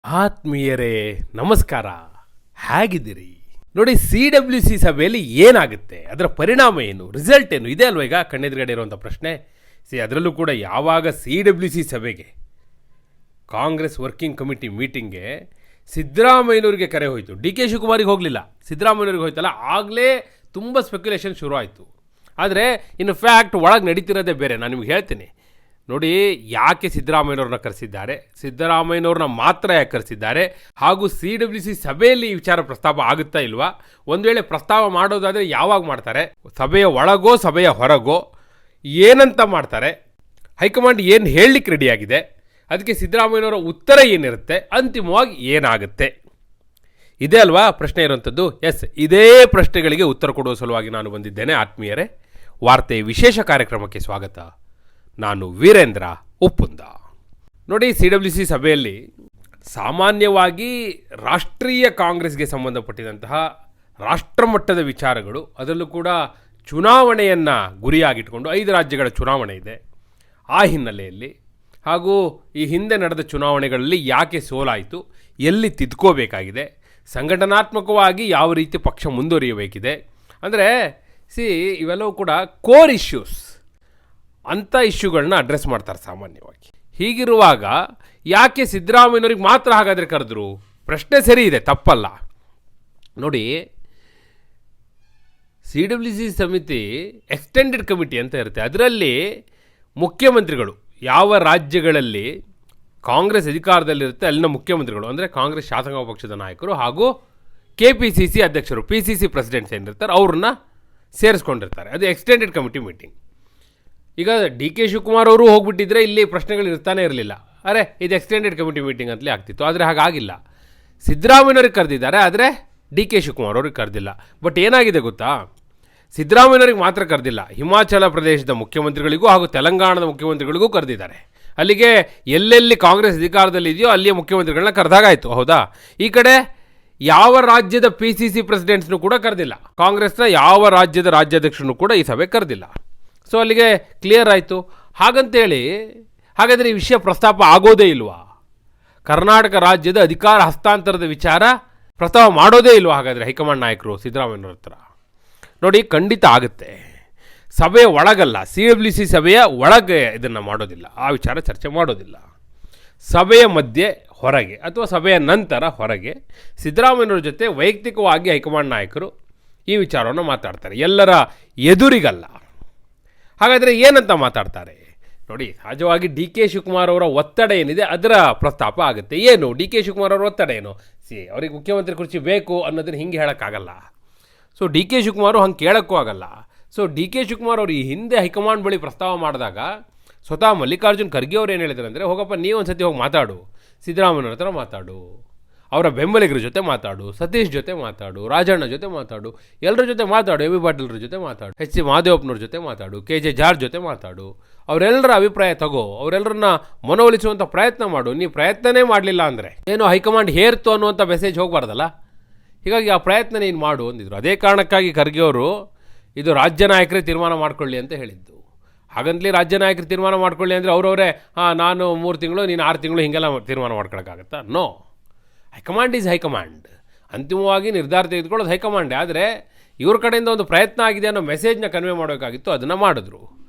ಆತ್ಮೀಯರೇ ನಮಸ್ಕಾರ, ಹೇಗಿದ್ದೀರಿ? ನೋಡಿ, CWC ಸಭೆಯಲ್ಲಿ ಏನಾಗುತ್ತೆ, ಅದರ ಪರಿಣಾಮ ಏನು, ರಿಸಲ್ಟ್ ಏನು, ಇದೆ ಅಲ್ವ ಈಗ ಕಣ್ಣೆದುರುಗಡೆ ಇರುವಂಥ ಪ್ರಶ್ನೆ. ಅದರಲ್ಲೂ ಕೂಡ ಯಾವಾಗ CWC ಸಭೆಗೆ, ಕಾಂಗ್ರೆಸ್ ವರ್ಕಿಂಗ್ ಕಮಿಟಿ ಮೀಟಿಂಗ್ಗೆ ಸಿದ್ದರಾಮಯ್ಯನವ್ರಿಗೆ ಕರೆ ಹೋಯಿತು, DK ಶಿವಕುಮಾರಿಗೆ ಹೋಗಲಿಲ್ಲ, ಸಿದ್ದರಾಮಯ್ಯನವ್ರಿಗೆ ಹೋಯ್ತಲ್ಲ, ಆಗಲೇ ತುಂಬ ಸ್ಪೆಕ್ಯುಲೇಷನ್ ಶುರು ಆಯಿತು. ಆದರೆ ಇನ್ನು ಫ್ಯಾಕ್ಟ್ ಒಳಗೆ ನಡೀತಿರೋದೇ ಬೇರೆ. ನಾನು ನಿಮ್ಗೆ ಹೇಳ್ತೀನಿ ನೋಡಿ, ಯಾಕೆ ಸಿದ್ದರಾಮಯ್ಯನವ್ರನ್ನ ಕರೆಸಿದ್ದಾರೆ, ಸಿದ್ದರಾಮಯ್ಯನವ್ರನ್ನ ಮಾತ್ರ ಯಾಕೆ ಕರೆಸಿದ್ದಾರೆ, ಹಾಗೂ CWC ಸಭೆಯಲ್ಲಿ ಈ ವಿಚಾರ ಪ್ರಸ್ತಾಪ ಆಗುತ್ತಾ ಇಲ್ವಾ, ಒಂದು ವೇಳೆ ಪ್ರಸ್ತಾವ ಮಾಡೋದಾದರೆ ಯಾವಾಗ ಮಾಡ್ತಾರೆ, ಸಭೆಯ ಒಳಗೋ ಸಭೆಯ ಹೊರಗೋ, ಏನಂತ ಮಾಡ್ತಾರೆ, ಹೈಕಮಾಂಡ್ ಏನು ಹೇಳಲಿಕ್ಕೆ ರೆಡಿಯಾಗಿದೆ, ಅದಕ್ಕೆ ಸಿದ್ದರಾಮಯ್ಯನವರ ಉತ್ತರ ಏನಿರುತ್ತೆ, ಅಂತಿಮವಾಗಿ ಏನಾಗುತ್ತೆ, ಇದೇ ಅಲ್ವಾ ಪ್ರಶ್ನೆ ಇರುವಂಥದ್ದು. ಎಸ್, ಇದೇ ಪ್ರಶ್ನೆಗಳಿಗೆ ಉತ್ತರ ಕೊಡುವ ಸಲುವಾಗಿ ನಾನು ಬಂದಿದ್ದೇನೆ. ಆತ್ಮೀಯರೇ, ವಾರ್ತೆ ವಿಶೇಷ ಕಾರ್ಯಕ್ರಮಕ್ಕೆ ಸ್ವಾಗತ. ನಾನು ವೀರೇಂದ್ರ ಉಪ್ಪುಂದ. ನೋಡಿ, CWC ಸಭೆಯಲ್ಲಿ ಸಾಮಾನ್ಯವಾಗಿ ರಾಷ್ಟ್ರೀಯ ಕಾಂಗ್ರೆಸ್ಗೆ ಸಂಬಂಧಪಟ್ಟಿದಂತಹ ರಾಷ್ಟ್ರಮಟ್ಟದ ವಿಚಾರಗಳು, ಅದರಲ್ಲೂ ಕೂಡ ಚುನಾವಣೆಯನ್ನು ಗುರಿಯಾಗಿಟ್ಕೊಂಡು 5 ರಾಜ್ಯಗಳ ಚುನಾವಣೆ ಇದೆ. ಆ ಹಿನ್ನೆಲೆಯಲ್ಲಿ ಹಾಗೂ ಈ ಹಿಂದೆ ನಡೆದ ಚುನಾವಣೆಗಳಲ್ಲಿ ಯಾಕೆ ಸೋಲಾಯಿತು, ಎಲ್ಲಿ ತಿದ್ಕೋಬೇಕಾಗಿದೆ, ಸಂಘಟನಾತ್ಮಕವಾಗಿ ಯಾವ ರೀತಿ ಪಕ್ಷ ಮುಂದುವರಿಯಬೇಕಿದೆ, ಅಂದರೆ ಇವೆಲ್ಲವೂ ಕೂಡ ಕೋರ್ ಇಶ್ಯೂಸ್, ಅಂಥ ಇಶ್ಯೂಗಳನ್ನ ಅಡ್ರೆಸ್ ಮಾಡ್ತಾರೆ ಸಾಮಾನ್ಯವಾಗಿ. ಹೀಗಿರುವಾಗ ಯಾಕೆ ಸಿದ್ದರಾಮಯ್ಯನವ್ರಿಗೆ ಮಾತ್ರ ಹಾಗಾದರೆ ಕರೆದ್ರು? ಪ್ರಶ್ನೆ ಸರಿ ಇದೆ, ತಪ್ಪಲ್ಲ. ನೋಡಿ, CWC ಸಮಿತಿ ಎಕ್ಸ್ಟೆಂಡೆಡ್ ಕಮಿಟಿ ಅಂತ ಇರುತ್ತೆ. ಅದರಲ್ಲಿ ಮುಖ್ಯಮಂತ್ರಿಗಳು, ಯಾವ ರಾಜ್ಯಗಳಲ್ಲಿ ಕಾಂಗ್ರೆಸ್ ಅಧಿಕಾರದಲ್ಲಿರುತ್ತೆ ಅಲ್ಲಿನ ಮುಖ್ಯಮಂತ್ರಿಗಳು, ಅಂದರೆ ಕಾಂಗ್ರೆಸ್ ಶಾಸಕಾಂಗ ಪಕ್ಷದ ನಾಯಕರು ಹಾಗೂ KPCC ಅಧ್ಯಕ್ಷರು, PCC ಪ್ರೆಸಿಡೆಂಟ್ಸ್ ಏನಿರ್ತಾರೆ ಅವ್ರನ್ನ ಸೇರಿಸ್ಕೊಂಡಿರ್ತಾರೆ. ಅದು ಎಕ್ಸ್ಟೆಂಡೆಡ್ ಕಮಿಟಿ ಮೀಟಿಂಗ್. ಈಗ DK ಶಿವಕುಮಾರ್ ಅವರು ಹೋಗ್ಬಿಟ್ಟಿದ್ರೆ ಇಲ್ಲಿ ಪ್ರಶ್ನೆಗಳು ಇರ್ತಾನೆ ಇರಲಿಲ್ಲ. ಅರೆ, ಇದು ಎಕ್ಸ್ಟೆಂಡೆಡ್ ಕಮಿಟಿ ಮೀಟಿಂಗ್ ಅಂತಲೇ ಆಗ್ತಿತ್ತು. ಆದರೆ ಹಾಗಾಗಿಲ್ಲ. ಸಿದ್ದರಾಮಯ್ಯನವ್ರಿಗೆ ಕರೆದಿದ್ದಾರೆ, ಆದರೆ DK ಶಿವಕುಮಾರ್ ಅವ್ರಿಗೆ ಕರೆದಿಲ್ಲ. ಬಟ್ ಏನಾಗಿದೆ ಗೊತ್ತಾ, ಸಿದ್ದರಾಮಯ್ಯನವ್ರಿಗೆ ಮಾತ್ರ ಕರೆದಿಲ್ಲ, ಹಿಮಾಚಲ ಪ್ರದೇಶದ ಮುಖ್ಯಮಂತ್ರಿಗಳಿಗೂ ಹಾಗೂ ತೆಲಂಗಾಣದ ಮುಖ್ಯಮಂತ್ರಿಗಳಿಗೂ ಕರೆದಿದ್ದಾರೆ. ಅಲ್ಲಿಗೆ ಎಲ್ಲೆಲ್ಲಿ ಕಾಂಗ್ರೆಸ್ ಅಧಿಕಾರದಲ್ಲಿ ಇದೆಯೋ ಅಲ್ಲಿಯ ಮುಖ್ಯಮಂತ್ರಿಗಳನ್ನ ಕರೆದಾಗಾಯಿತು, ಹೌದಾ? ಈ ಕಡೆ ಯಾವ ರಾಜ್ಯದ PCC ಪ್ರೆಸಿಡೆಂಟ್ಸ್ನೂ ಕೂಡ ಕರೆದಿಲ್ಲ, ಕಾಂಗ್ರೆಸ್ನ ಯಾವ ರಾಜ್ಯದ ರಾಜ್ಯಾಧ್ಯಕ್ಷರನ್ನು ಕೂಡ ಈ ಸಭೆ ಕರೆದಿಲ್ಲ. ಸೊ ಅಲ್ಲಿಗೆ ಕ್ಲಿಯರ್ ಆಯಿತು. ಹಾಗಂತೇಳಿ ಹಾಗಾದರೆ ಈ ವಿಷಯ ಪ್ರಸ್ತಾಪ ಆಗೋದೇ ಇಲ್ವಾ? ಕರ್ನಾಟಕ ರಾಜ್ಯದ ಅಧಿಕಾರ ಹಸ್ತಾಂತರದ ವಿಚಾರ ಪ್ರಸ್ತಾವ ಮಾಡೋದೇ ಇಲ್ವಾ ಹಾಗಾದರೆ ಹೈಕಮಾಂಡ್ ನಾಯಕರು ಸಿದ್ದರಾಮಯ್ಯನವ್ರ ಹತ್ರ? ನೋಡಿ, ಖಂಡಿತ ಆಗುತ್ತೆ. ಸಭೆಯ ಒಳಗಲ್ಲ, CWC ಸಭೆಯ ಒಳಗೆ ಇದನ್ನು ಮಾಡೋದಿಲ್ಲ, ಆ ವಿಚಾರ ಚರ್ಚೆ ಮಾಡೋದಿಲ್ಲ. ಸಭೆಯ ಮಧ್ಯೆ ಹೊರಗೆ ಅಥವಾ ಸಭೆಯ ನಂತರ ಹೊರಗೆ ಸಿದ್ದರಾಮಯ್ಯನವ್ರ ಜೊತೆ ವೈಯಕ್ತಿಕವಾಗಿ ಹೈಕಮಾಂಡ್ ನಾಯಕರು ಈ ವಿಚಾರವನ್ನು ಮಾತಾಡ್ತಾರೆ, ಎಲ್ಲರ ಎದುರಿಗಲ್ಲ. ಹಾಗಾದರೆ ಏನಂತ ಮಾತಾಡ್ತಾರೆ ನೋಡಿ? ಸಹಜವಾಗಿ DK ಶಿವಕುಮಾರ್ ಅವರ ಒತ್ತಡ ಏನಿದೆ ಅದರ ಪ್ರಸ್ತಾಪ ಆಗುತ್ತೆ. ಏನು DK ಶಿವಕುಮಾರ್ ಅವರ ಒತ್ತಡ ಏನು? ಅವ್ರಿಗೆ ಮುಖ್ಯಮಂತ್ರಿ ಕುರ್ಚಿ ಬೇಕು ಅನ್ನೋದನ್ನು ಹಿಂಗೆ ಹೇಳೋಕ್ಕಾಗಲ್ಲ. ಸೊ DK ಶಿವಕುಮಾರ್ ಹಂಗೆ ಕೇಳೋಕ್ಕೂ ಆಗಲ್ಲ. ಸೊ DK ಶಿವಕುಮಾರ್ ಅವರು ಈ ಹಿಂದೆ ಹೈಕಮಾಂಡ್ ಬಳಿ ಪ್ರಸ್ತಾವ ಮಾಡಿದಾಗ ಸ್ವತಃ ಮಲ್ಲಿಕಾರ್ಜುನ್ ಖರ್ಗೆ ಅವ್ರು ಏನು ಹೇಳಿದ್ರು ಅಂದರೆ, ಹೋಗಪ್ಪ ನೀವು ಒಂದು ಸತಿ ಹೋಗಿ ಮಾತಾಡು, ಸಿದ್ದರಾಮಯ್ಯನವ್ರ ಹತ್ರ ಮಾತಾಡು, ಅವರ ಬೆಂಬಲಿಗರ ಜೊತೆ ಮಾತಾಡು, ಸತೀಶ್ ಜೊತೆ ಮಾತಾಡು, ರಾಜಣ್ಣ ಜೊತೆ ಮಾತಾಡು, ಎಲ್ಲರ ಜೊತೆ ಮಾತಾಡು, MB ಪಾಟೀಲ್ರ ಜೊತೆ ಮಾತಾಡು, HC ಮಹದೇವಪ್ಪನವ್ರ ಜೊತೆ ಮಾತಾಡು, KJ ಜಾರ್ಜ್ ಜೊತೆ ಮಾತಾಡು, ಅವರೆಲ್ಲರ ಅಭಿಪ್ರಾಯ ತಗೋ, ಅವರೆಲ್ಲರನ್ನ ಮನವೊಲಿಸುವಂಥ ಪ್ರಯತ್ನ ಮಾಡು. ನೀವು ಪ್ರಯತ್ನನೇ ಮಾಡಲಿಲ್ಲ ಅಂದರೆ ಏನೋ ಹೈಕಮಾಂಡ್ ಹೇರ್ತು ಅನ್ನುವಂಥ ಮೆಸೇಜ್ ಹೋಗಬಾರ್ದಲ್ಲ. ಹೀಗಾಗಿ ಆ ಪ್ರಯತ್ನ ನೀನು ಮಾಡು ಅಂದಿದ್ರು. ಅದೇ ಕಾರಣಕ್ಕಾಗಿ ಖರ್ಗೆ ಅವರು ಇದು ರಾಜ್ಯ ನಾಯಕರೇ ತೀರ್ಮಾನ ಮಾಡ್ಕೊಳ್ಳಿ ಅಂತ ಹೇಳಿದ್ದು. ಹಾಗಂತಲೇ ರಾಜ್ಯ ನಾಯಕರು ತೀರ್ಮಾನ ಮಾಡ್ಕೊಳ್ಳಿ ಅಂದರೆ ಅವರವರೇ ನಾನು 3 ತಿಂಗಳು ನೀನು 6 ತಿಂಗಳು ಹೀಗೆಲ್ಲ ತೀರ್ಮಾನ ಮಾಡ್ಕೊಳಕ್ಕಾಗತ್ತಾ? No, high command is high command. ಅಂತಿಮವಾಗಿ ನಿರ್ಧಾರ ತೆಗೆದುಕೊಳ್ಳೋದು ಹೈಕಮಾಂಡೇ. ಆದರೆ ಇವ್ರ ಕಡೆಯಿಂದ ಒಂದು ಪ್ರಯತ್ನ ಆಗಿದೆ ಅನ್ನೋ ಮೆಸೇಜ್ನ ಕನ್ವೆ ಮಾಡಬೇಕಾಗಿತ್ತು, ಅದನ್ನು ಮಾಡಿದ್ರು.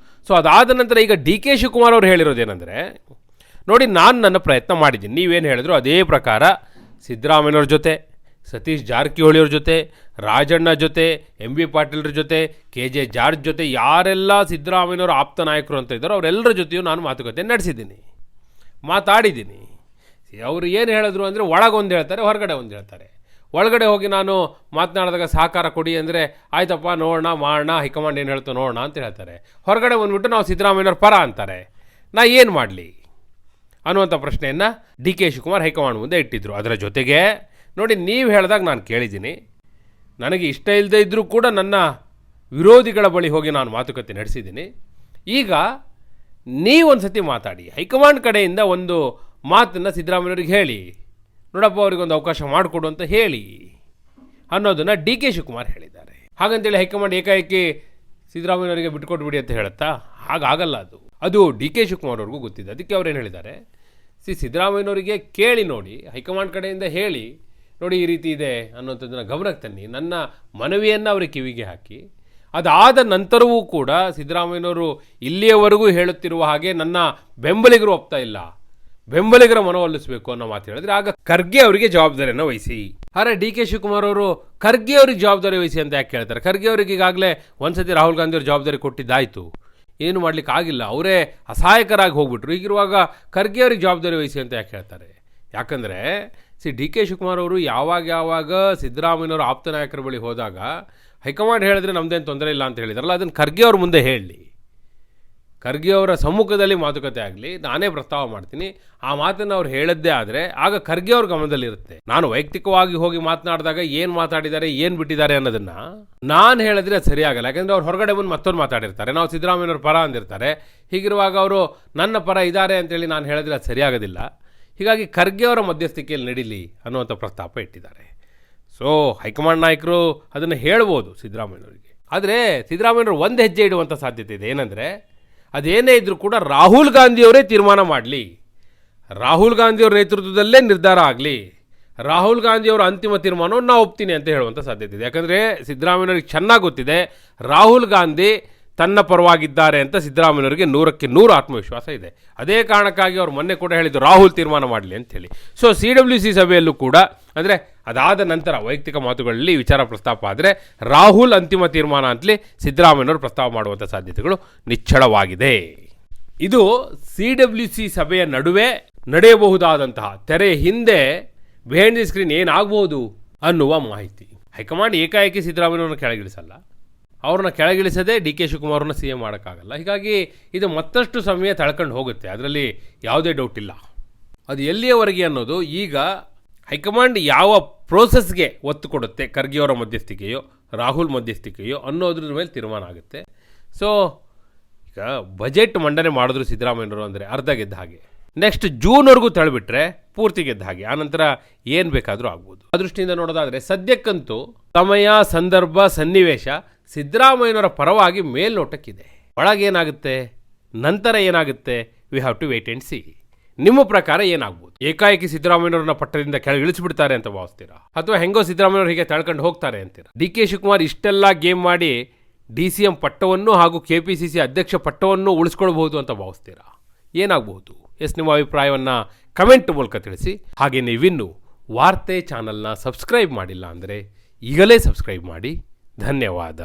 ಸೊ ಅದಾದ ನಂತರ ಈಗ DK ಶಿವಕುಮಾರ್ ಅವರು ಹೇಳಿರೋದೇನೆಂದರೆ, ನೋಡಿ, ನಾನು ನನ್ನ ಪ್ರಯತ್ನ ಮಾಡಿದ್ದೀನಿ, ನೀವೇನು ಹೇಳಿದ್ರು ಅದೇ ಪ್ರಕಾರ ಸಿದ್ದರಾಮಯ್ಯವ್ರ ಜೊತೆ, ಸತೀಶ್ ಜಾರಕಿಹೊಳಿಯವ್ರ ಜೊತೆ, ರಾಜಣ್ಣ ಜೊತೆ, MB ಪಾಟೀಲ್ರ ಜೊತೆ, KJ ಜಾರ್ಜ್ ಜೊತೆ, ಯಾರೆಲ್ಲ ಸಿದ್ದರಾಮಯ್ಯನವ್ರ ಆಪ್ತ ನಾಯಕರು ಅಂತ ಇದ್ದಾರೋ ಅವರೆಲ್ಲರ ಜೊತೆಯೂ ನಾನು ಮಾತುಕತೆ ನಡೆಸಿದ್ದೀನಿ, ಮಾತಾಡಿದ್ದೀನಿ. ಅವರು ಏನು ಹೇಳಿದ್ರು ಅಂದರೆ, ಒಳಗೊಂದು ಹೇಳ್ತಾರೆ, ಹೊರಗಡೆ ಒಂದು ಹೇಳ್ತಾರೆ. ಒಳಗಡೆ ಹೋಗಿ ನಾನು ಮಾತನಾಡಿದಾಗ ಸಹಕಾರ ಕೊಡಿ ಅಂದರೆ, ಆಯ್ತಪ್ಪ ನೋಡೋಣ ಮಾಡೋಣ, ಹೈಕಮಾಂಡ್ ಏನು ಹೇಳ್ತೋ ನೋಡೋಣ ಅಂತ ಹೇಳ್ತಾರೆ. ಹೊರಗಡೆ ಬಂದುಬಿಟ್ಟು ನಾವು ಸಿದ್ದರಾಮಯ್ಯನವ್ರ ಪರ ಅಂತಾರೆ. ನಾ ಏನು ಮಾಡಲಿ ಅನ್ನುವಂಥ ಪ್ರಶ್ನೆಯನ್ನು DK ಶಿವಕುಮಾರ್ ಹೈಕಮಾಂಡ್ ಮುಂದೆ ಇಟ್ಟಿದ್ದರು. ಅದರ ಜೊತೆಗೆ ನೋಡಿ, ನೀವು ಹೇಳಿದಾಗ ನಾನು ಕೇಳಿದ್ದೀನಿ, ನನಗೆ ಇಷ್ಟ ಇಲ್ಲದೆ ಇದ್ದರೂ ಕೂಡ ನನ್ನ ವಿರೋಧಿಗಳ ಬಳಿ ಹೋಗಿ ನಾನು ಮಾತುಕತೆ ನಡೆಸಿದ್ದೀನಿ. ಈಗ ನೀವೊಂದು ಸತಿ ಮಾತಾಡಿ, ಹೈಕಮಾಂಡ್ ಕಡೆಯಿಂದ ಒಂದು ಮಾತನ್ನು ಸಿದ್ದರಾಮಯ್ಯವ್ರಿಗೆ ಹೇಳಿ, ನೋಡಪ್ಪ ಅವ್ರಿಗೊಂದು ಅವಕಾಶ ಮಾಡಿಕೊಡು ಅಂತ ಹೇಳಿ ಅನ್ನೋದನ್ನು DK ಶಿವಕುಮಾರ್ ಹೇಳಿದ್ದಾರೆ. ಹಾಗಂತೇಳಿ ಹೈಕಮಾಂಡ್ ಏಕಾಏಕಿ ಸಿದ್ದರಾಮಯ್ಯವ್ರಿಗೆ ಬಿಟ್ಕೊಟ್ಬಿಡಿ ಅಂತ ಹೇಳುತ್ತಾ? ಹಾಗಾಗಲ್ಲ. ಅದು DK ಶಿವಕುಮಾರ್ ಅವ್ರಿಗೂ ಗೊತ್ತಿದೆ. ಅದಕ್ಕೆ ಅವ್ರೇನು ಹೇಳಿದ್ದಾರೆ, ಸಿದ್ದರಾಮಯ್ಯನವರಿಗೆ ಕೇಳಿ ನೋಡಿ, ಹೈಕಮಾಂಡ್ ಕಡೆಯಿಂದ ಹೇಳಿ ನೋಡಿ ಈ ರೀತಿ ಇದೆ ಅನ್ನೋಂಥದ್ದನ್ನು ಗಮನಕ್ಕೆ ತನ್ನಿ, ನನ್ನ ಮನವಿಯನ್ನು ಅವರಿಗೆ ಕಿವಿಗೆ ಹಾಕಿ. ಅದಾದ ನಂತರವೂ ಕೂಡ ಸಿದ್ದರಾಮಯ್ಯನವರು ಇಲ್ಲಿಯವರೆಗೂ ಹೇಳುತ್ತಿರುವ ಹಾಗೆ ನನ್ನ ಬೆಂಬಲಿಗರು ಒಪ್ತಾ ಇಲ್ಲ, ಬೆಂಬಲಿಗರ ಮನವೊಲಿಸಬೇಕು ಅನ್ನೋ ಮಾತು ಹೇಳಿದ್ರೆ ಆಗ ಖರ್ಗೆ ಅವರಿಗೆ ಜವಾಬ್ದಾರಿಯನ್ನು ವಹಿಸಿ. ಆದರೆ ಡಿ ಕೆ ಶಿವಕುಮಾರ್ ಅವರು ಖರ್ಗೆ ಅವ್ರಿಗೆ ಜವಾಬ್ದಾರಿ ವಹಿಸಿ ಅಂತ ಯಾಕೆ ಹೇಳ್ತಾರೆ? ಖರ್ಗೆ ಅವ್ರಿಗೆ ಈಗಾಗಲೇ ಒಂದ್ಸತಿ ರಾಹುಲ್ ಗಾಂಧಿ ಅವ್ರ ಜವಾಬ್ದಾರಿ ಕೊಟ್ಟಿದ್ದಾಯಿತು, ಏನು ಮಾಡ್ಲಿಕ್ಕೆ ಆಗಿಲ್ಲ, ಅವರೇ ಅಸಹಾಯಕರಾಗಿ ಹೋಗ್ಬಿಟ್ರು. ಹೀಗಿರುವಾಗ ಖರ್ಗೆ ಅವ್ರಿಗೆ ಜವಾಬ್ದಾರಿ ವಹಿಸಿ ಅಂತ ಯಾಕೆ ಹೇಳ್ತಾರೆ? ಯಾಕಂದರೆ ಡಿ ಕೆ ಶಿವಕುಮಾರ್ ಅವರು ಯಾವಾಗ ಸಿದ್ದರಾಮಯ್ಯನವರು ಆಪ್ತ ನಾಯಕರ ಬಳಿ ಹೋದಾಗ ಹೈಕಮಾಂಡ್ ಹೇಳಿದ್ರೆ ನಮ್ಮದೇನು ತೊಂದರೆ ಇಲ್ಲ ಅಂತ ಹೇಳಿದಾರಲ್ಲ, ಅದನ್ನು ಖರ್ಗೆ ಅವ್ರ ಮುಂದೆ ಹೇಳಲಿ, ಖರ್ಗೆ ಅವರ ಸಮ್ಮುಖದಲ್ಲಿ ಮಾತುಕತೆ ಆಗಲಿ, ನಾನೇ ಪ್ರಸ್ತಾವ ಮಾಡ್ತೀನಿ, ಆ ಮಾತನ್ನು ಅವ್ರು ಹೇಳದ್ದೇ ಆದರೆ ಆಗ ಖರ್ಗೆ ಅವ್ರ ಗಮನದಲ್ಲಿರುತ್ತೆ. ನಾನು ವೈಯಕ್ತಿಕವಾಗಿ ಹೋಗಿ ಮಾತನಾಡಿದಾಗ ಏನು ಮಾತಾಡಿದ್ದಾರೆ, ಏನು ಬಿಟ್ಟಿದ್ದಾರೆ ಅನ್ನೋದನ್ನು ನಾನು ಹೇಳಿದ್ರೆ ಅದು ಸರಿಯಾಗಲ್ಲ. ಯಾಕಂದರೆ ಅವ್ರು ಹೊರಗಡೆ ಬಂದು ಮತ್ತೊಂದು ಮಾತಾಡಿರ್ತಾರೆ, ನಾವು ಸಿದ್ದರಾಮಯ್ಯನವ್ರ ಪರ ಅಂದಿರ್ತಾರೆ. ಹೀಗಿರುವಾಗ ಅವರು ನನ್ನ ಪರ ಇದ್ದಾರೆ ಅಂತೇಳಿ ನಾನು ಹೇಳಿದ್ರೆ ಅದು ಸರಿಯಾಗೋದಿಲ್ಲ. ಹೀಗಾಗಿ ಖರ್ಗೆ ಅವರ ಮಧ್ಯಸ್ಥಿಕೆಯಲ್ಲಿ ನಡೀಲಿ ಅನ್ನುವಂಥ ಪ್ರಸ್ತಾಪ ಇಟ್ಟಿದ್ದಾರೆ. ಸೊ ಹೈಕಮಾಂಡ್ ನಾಯಕರು ಅದನ್ನು ಹೇಳ್ಬೋದು ಸಿದ್ದರಾಮಯ್ಯನವರಿಗೆ. ಆದರೆ ಸಿದ್ದರಾಮಯ್ಯನವರು ಒಂದು ಹೆಜ್ಜೆ ಇಡುವಂಥ ಸಾಧ್ಯತೆ ಇದೆ. ಏನಂದರೆ ಅದೇನೇ ಇದ್ದರೂ ಕೂಡ ರಾಹುಲ್ ಗಾಂಧಿಯವರೇ ತೀರ್ಮಾನ ಮಾಡಲಿ, ರಾಹುಲ್ ಗಾಂಧಿಯವ್ರ ನೇತೃತ್ವದಲ್ಲೇ ನಿರ್ಧಾರ ಆಗಲಿ, ರಾಹುಲ್ ಗಾಂಧಿಯವರ ಅಂತಿಮ ತೀರ್ಮಾನವನ್ನು ನಾವು ಒಪ್ತೀನಿ ಅಂತ ಹೇಳುವಂಥ ಸಾಧ್ಯತೆ ಇದೆ. ಯಾಕಂದರೆ ಸಿದ್ದರಾಮಯ್ಯನವ್ರಿಗೆ ಚೆನ್ನಾಗಿ ಗೊತ್ತಿದೆ ರಾಹುಲ್ ಗಾಂಧಿ ತನ್ನ ಪರವಾಗಿದ್ದಾರೆ ಅಂತ. ಸಿದ್ದರಾಮಯ್ಯನವರಿಗೆ 100ಕ್ಕೆ 100 ಆತ್ಮವಿಶ್ವಾಸ ಇದೆ. ಅದೇ ಕಾರಣಕ್ಕಾಗಿ ಅವರು ಮೊನ್ನೆ ಕೂಡ ಹೇಳಿದ್ದು ರಾಹುಲ್ ತೀರ್ಮಾನ ಮಾಡಲಿ ಅಂತೇಳಿ. ಸೊ CWC ಸಭೆಯಲ್ಲೂ ಕೂಡ ಅಂದರೆ ಅದಾದ ನಂತರ ವೈಯಕ್ತಿಕ ಮಾತುಗಳಲ್ಲಿ ವಿಚಾರ ಪ್ರಸ್ತಾಪ ಆದರೆ ರಾಹುಲ್ ಅಂತಿಮ ತೀರ್ಮಾನ ಅಂತಲೇ ಸಿದ್ದರಾಮಯ್ಯನವರು ಪ್ರಸ್ತಾವ ಮಾಡುವಂಥ ಸಾಧ್ಯತೆಗಳು ನಿಚ್ಚಳವಾಗಿದೆ. ಇದು CWC ಸಭೆಯ ನಡುವೆ ನಡೆಯಬಹುದಾದಂತಹ ತೆರೆ ಹಿಂದೆ ಬಿಹೈಂಡ್ ದಿ ಸ್ಕ್ರೀನ್ ಏನಾಗಬಹುದು ಅನ್ನುವ ಮಾಹಿತಿ. ಹೈಕಮಾಂಡ್ ಏಕಾಏಕಿ ಸಿದ್ದರಾಮಯ್ಯನವ್ರನ್ನ ಕೆಳಗಿಳಿಸಲ್ಲ, ಅವ್ರನ್ನ ಕೆಳಗಿಳಿಸದೆ ಡಿ ಕೆ ಶಿವಕುಮಾರನ್ನ CM ಮಾಡೋಕ್ಕಾಗಲ್ಲ. ಹೀಗಾಗಿ ಇದು ಮತ್ತಷ್ಟು ಸಮಯ ತಳ್ಕೊಂಡು ಹೋಗುತ್ತೆ, ಅದರಲ್ಲಿ ಯಾವುದೇ ಡೌಟ್ ಇಲ್ಲ. ಅದು ಎಲ್ಲಿಯವರೆಗೆ ಅನ್ನೋದು ಈಗ ಹೈಕಮಾಂಡ್ ಯಾವ ಪ್ರೋಸೆಸ್ಗೆ ಒತ್ತು ಕೊಡುತ್ತೆ, ಖರ್ಗೆಯವರ ಮಧ್ಯಸ್ಥಿಕೆಯೋ ರಾಹುಲ್ ಮಧ್ಯಸ್ಥಿಕೆಯೋ ಅನ್ನೋದ್ರ ಮೇಲೆ ತೀರ್ಮಾನ ಆಗುತ್ತೆ. ಸೊ ಈಗ ಬಜೆಟ್ ಮಂಡನೆ ಮಾಡಿದ್ರು ಸಿದ್ದರಾಮಯ್ಯನವರು ಅಂದರೆ ಅರ್ಧ ಗೆದ್ದ ಹಾಗೆ. ನೆಕ್ಸ್ಟ್ ಜೂನ್ವರೆಗೂ ತಳ್ಳಿಬಿಟ್ರೆ ಪೂರ್ತಿ ಗೆದ್ದ ಹಾಗೆ. ಆನಂತರ ಏನು ಬೇಕಾದರೂ ಆಗ್ಬೋದು. ಆ ದೃಷ್ಟಿಯಿಂದ ನೋಡೋದಾದರೆ ಸದ್ಯಕ್ಕಂತೂ ಸಮಯ, ಸಂದರ್ಭ, ಸನ್ನಿವೇಶ ಸಿದ್ದರಾಮಯ್ಯನವರ ಪರವಾಗಿ ಮೇಲ್ನೋಟಕ್ಕಿದೆ. ಒಳಗೇನಾಗುತ್ತೆ, ನಂತರ ಏನಾಗುತ್ತೆ, we have to wait and see. ನಿಮ್ಮ ಪ್ರಕಾರ ಏನಾಗ್ಬೋದು? ಏಕಾಏಕಿ ಸಿದ್ದರಾಮಯ್ಯನವ್ರನ್ನ ಪಟ್ಟದಿಂದ ಕೆಳಗಿಳಿಸ್ಬಿಡ್ತಾರೆ ಅಂತ ಭಾವಿಸ್ತೀರಾ, ಅಥವಾ ಹೆಂಗೋ ಸಿದ್ದರಾಮಯ್ಯವ್ರು ಹೀಗೆ ತಳ್ಕೊಂಡು ಹೋಗ್ತಾರೆ ಅಂತೀರಾ? ಡಿ ಕೆ ಶಿವಕುಮಾರ್ ಇಷ್ಟೆಲ್ಲ ಗೇಮ್ ಮಾಡಿ DCM ಪಟ್ಟವನ್ನು ಹಾಗೂ KPCC ಅಧ್ಯಕ್ಷ ಪಟ್ಟವನ್ನು ಉಳಿಸ್ಕೊಳ್ಬಹುದು ಅಂತ ಭಾವಿಸ್ತೀರಾ? ಏನಾಗಬಹುದು? ನಿಮ್ಮ ಅಭಿಪ್ರಾಯವನ್ನು ಕಮೆಂಟ್ ಮೂಲಕ ತಿಳಿಸಿ. ಹಾಗೆ ನೀವಿನ್ನೂ ವಾರ್ತೆ ಚಾನಲ್ನ ಸಬ್ಸ್ಕ್ರೈಬ್ ಮಾಡಿಲ್ಲ ಅಂದರೆ ಈಗಲೇ ಸಬ್ಸ್ಕ್ರೈಬ್ ಮಾಡಿ. ಧನ್ಯವಾದ.